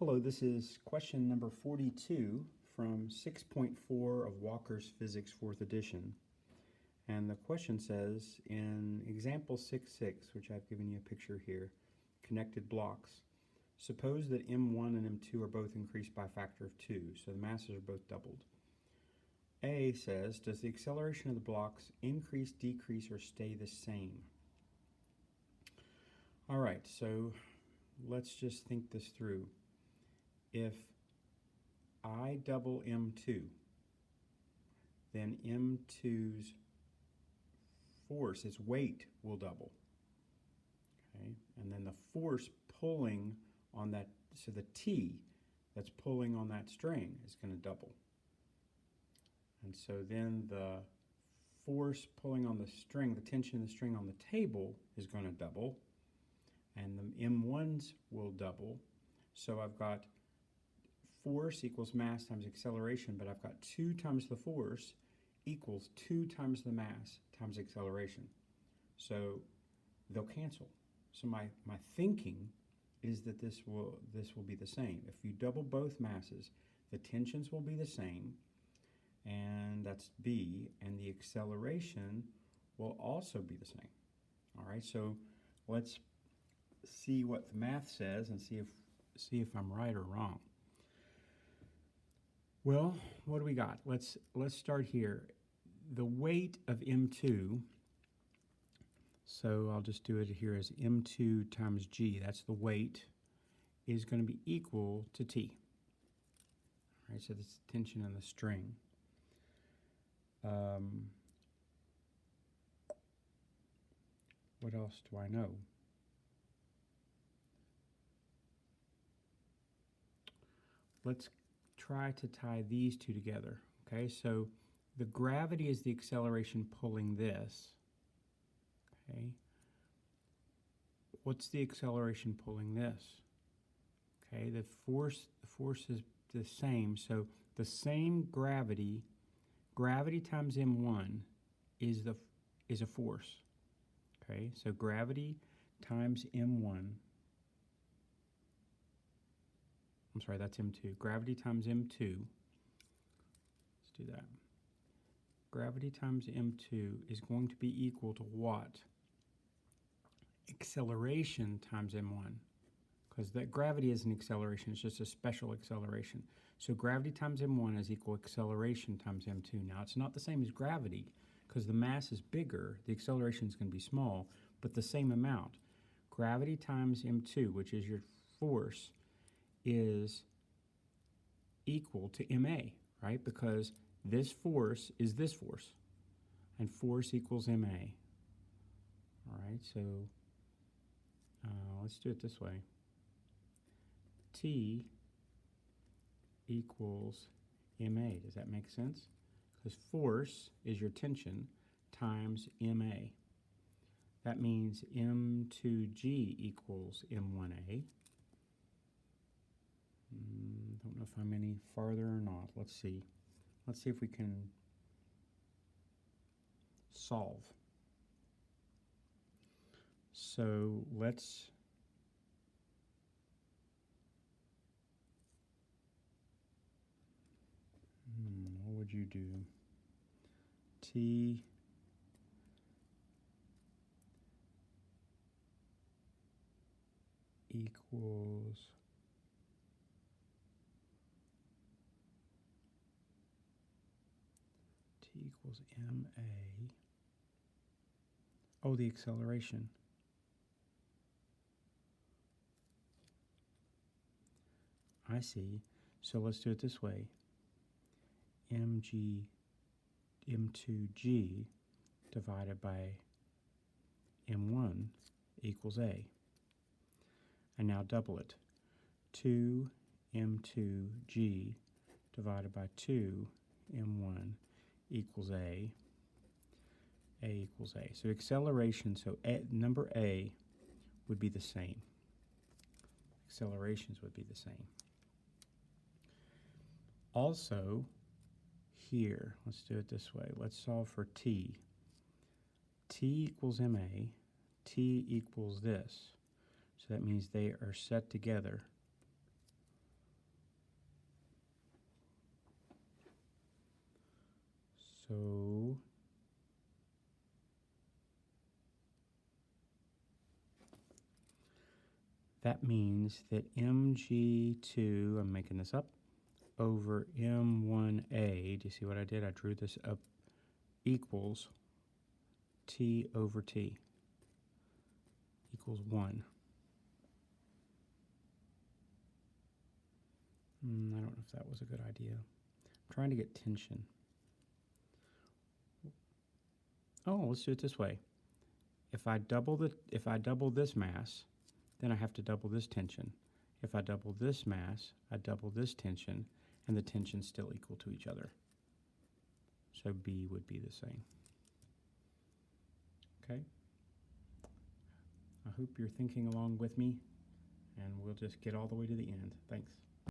Hello, this is question number 42 from 6.4 of Walker's Physics 4th edition. And the question says, in example 6.6, which I've given you a picture here, connected blocks, suppose that M1 and M2 are both increased by a factor of 2, so the masses are both doubled. A says, does the acceleration of the blocks increase, decrease, or stay the same? All right, so let's just think this through. If I double M2, then M2's force, its weight, will double. Okay, and then the force pulling on that, so the T that's pulling on that string is going to double. And so then the force pulling on the string, the tension of the string on the table is going to double, and the M1s will double. So I've got force equals mass times acceleration, but I've got 2 times the force equals 2 times the mass times acceleration. So they'll cancel. So my thinking is that this will be the same. If you double both masses, the tensions will be the same, and that's B, and the acceleration will also be the same. All right, so let's see what the math says and see if I'm right or wrong. Well, what do we got? Let's start here. The weight of M2, so I'll just do it here as M2 times G, that's the weight, is going to be equal to T. All right, so that's the tension in the string. What else do I know? Let's try to tie these two together. Okay, so the gravity is the acceleration pulling this. Okay, what's the acceleration pulling this? Okay, the force is the same. So the same gravity times M1 is a force. Okay, so gravity times M1. I'm sorry, that's M2. Gravity times M2. Let's do that. Gravity times M2 is going to be equal to what? Acceleration times M1. Because that gravity is an acceleration, it's just a special acceleration. So gravity times M1 is equal acceleration times M2. Now, it's not the same as gravity, because the mass is bigger, the acceleration is going to be small, but the same amount. Gravity times M2, which is your force, is equal to ma, right? Because this force is this force, and force equals ma. All right, so let's do it this way. T equals ma. Does that make sense? Because force is your tension times ma. That means M2G equals M1A. Don't know if I'm any farther or not. Let's see. Let's see if we can solve. So let's what would you do? T equals ma. Oh, the acceleration. I see. So let's do it this way. M2G divided by M1 equals A. And now double it. 2 M2G divided by 2 M1 equals A equals A. So acceleration, so number A would be the same. Accelerations would be the same. Also, here, let's do it this way. Let's solve for T. T equals ma, T equals this. So that means they are set together So that means that mg2, I'm making this up, over m1a, do you see what I did? I drew this up, equals t over t, equals 1. I don't know if that was a good idea. I'm trying to get tension. Oh, let's do it this way. If I double this mass, then I have to double this tension. If I double this mass, I double this tension, and the tension's still equal to each other. So B would be the same. Okay? I hope you're thinking along with me, and we'll just get all the way to the end.